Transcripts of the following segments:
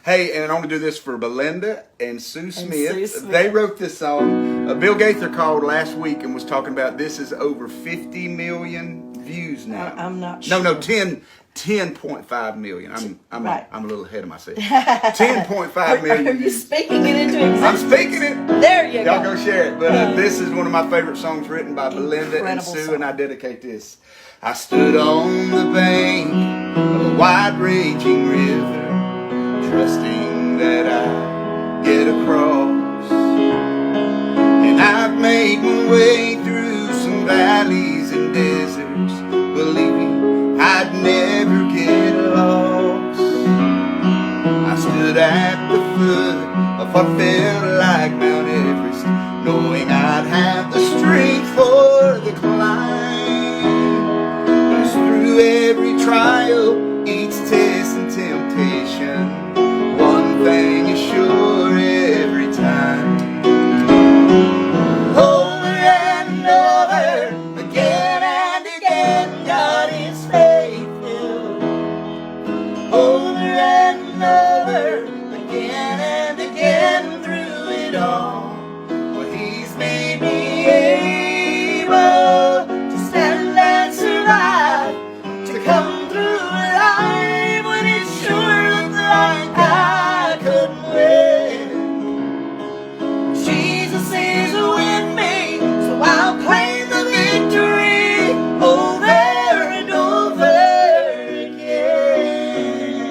Hey, and I want to do this for Belinda and Sue Smith. Sue Smith. They wrote this song. Bill Gaither called last week and was talking about this is over 50 million views now. I'm not sure. No, 10.5 million. I'm Right. a little ahead of myself. 10.5 million Are you views. speaking it into existence? I'm speaking it. There you Y'all go. go share it. But this is one of my favorite songs written by Belinda and Incredible Sue, song. and I dedicate this. I stood on the bank of a wide raging river, trusting that I'd get across. And I've made my way through some valleys and deserts, believing I'd never get lost. I stood at the foot of what felt like Mount Everest, knowing I'd have the strength for the climb. But through every trial, each test and temptation, one thing is sure every time. Over and over, again and again, God is faithful. Over and over, again and again, through it all, well, He's made me able to stand and survive, to come through alive when it sure looked like I couldn't win. Jesus is with me, so I'll claim the victory over and over again.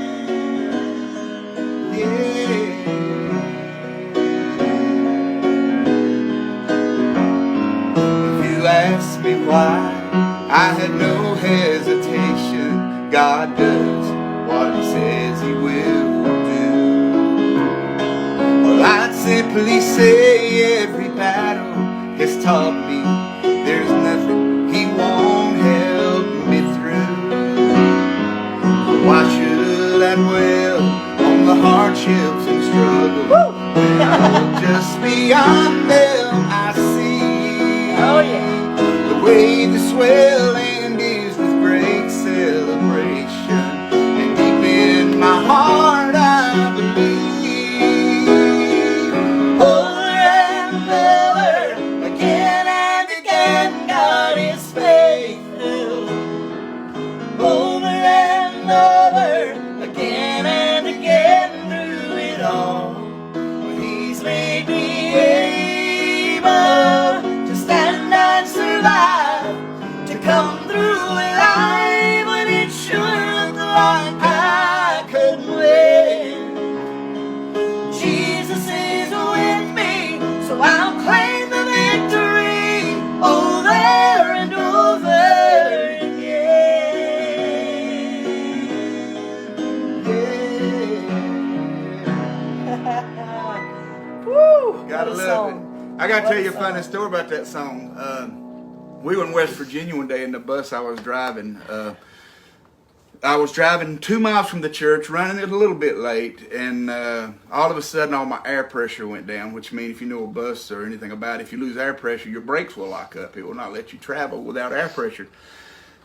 If you ask me why, I had no hesitation. God does what He says He will do. Well, I'd simply say every battle has taught me there's nothing He won't help me through. Why should I dwell on the hardships and struggles when I'm just beyond them? I see. Oh, yeah. The way the swell end is with great celebration, and deep in my heart I believe. Over and over, again and again, God is faithful. Over and over, again and again, through it all, well, He's made me able to stand and survive, to come through alive when it sure looked like I couldn't win. Jesus is with me, so I'll claim the victory over and over again. Woo! Gotta What a love song. it. I gotta What tell a you a funny song. story about that song. We were in West Virginia one day in the bus I was driving. I was driving 2 miles from the church, running it a little bit late, and all of a sudden all my air pressure went down, which means if you know a bus or anything about it, if you lose air pressure, your brakes will lock up. It will not let you travel without air pressure.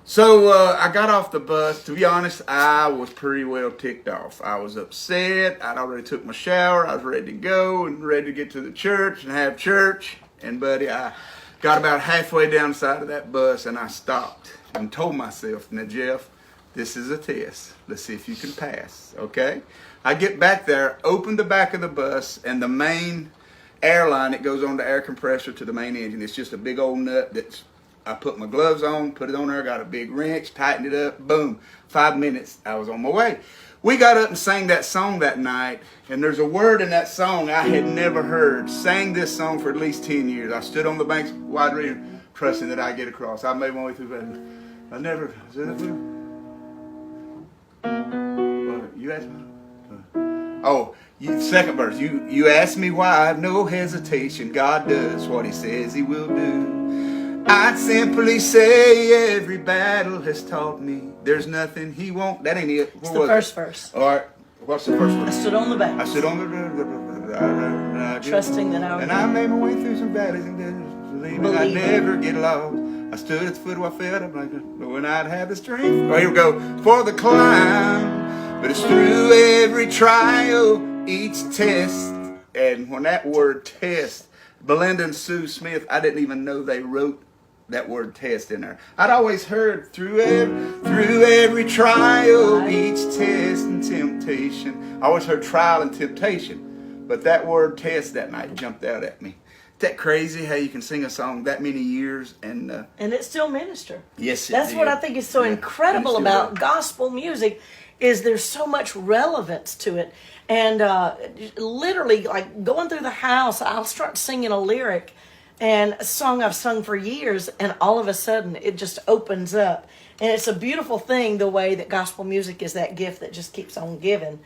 So I got off the bus. To be honest, I was pretty well ticked off. I was upset. I'd already took my shower. I was ready to go and ready to get to the church and have church. And buddy, I got about halfway down the side of that bus and I stopped and told myself, now Jeff, this is a test. Let's see if you can pass, okay? I get back there, open the back of the bus, and the main airline, it goes on the air compressor to the main engine. It's just a big old nut that's, I put my gloves on, put it on there, got a big wrench, tightened it up, boom. 5 minutes, I was on my way. We got up and sang that song that night, and there's a word in that song I had never heard. Sang this song for at least 10 years. I stood on the banks of Wide River, trusting that I'd get across. I made my way through that. I never, is that what? You asked me? Oh, second verse. You ask me why, I have no hesitation. God does what He says He will do. I'd simply say every battle has taught me there's nothing He won't. That ain't it. It's the first verse. All right. What's the first I verse? stood on the bank. I stood on the Trusting that I would. and I made my way through some valleys and deserts, believing I'd never get lost. I stood at the foot of I felt, I'm like, knowing I'd have the strength. Oh, here we go. For the climb. But it's through every trial, each test. And when that word test, Belinda and Sue Smith, I didn't even know they wrote that word test in there. I'd always heard through every trial, each test and temptation. I always heard trial and temptation. But that word test that night jumped out at me. Isn't that crazy how you can sing a song that many years and it still minister. Yes, it That's did. what I think is so Yeah, incredible and it still about does. gospel music is there's so much relevance to it. And literally, like going through the house, I'll start singing a lyric and a song I've sung for years, and all of a sudden it just opens up. And it's a beautiful thing, the way that gospel music is that gift that just keeps on giving.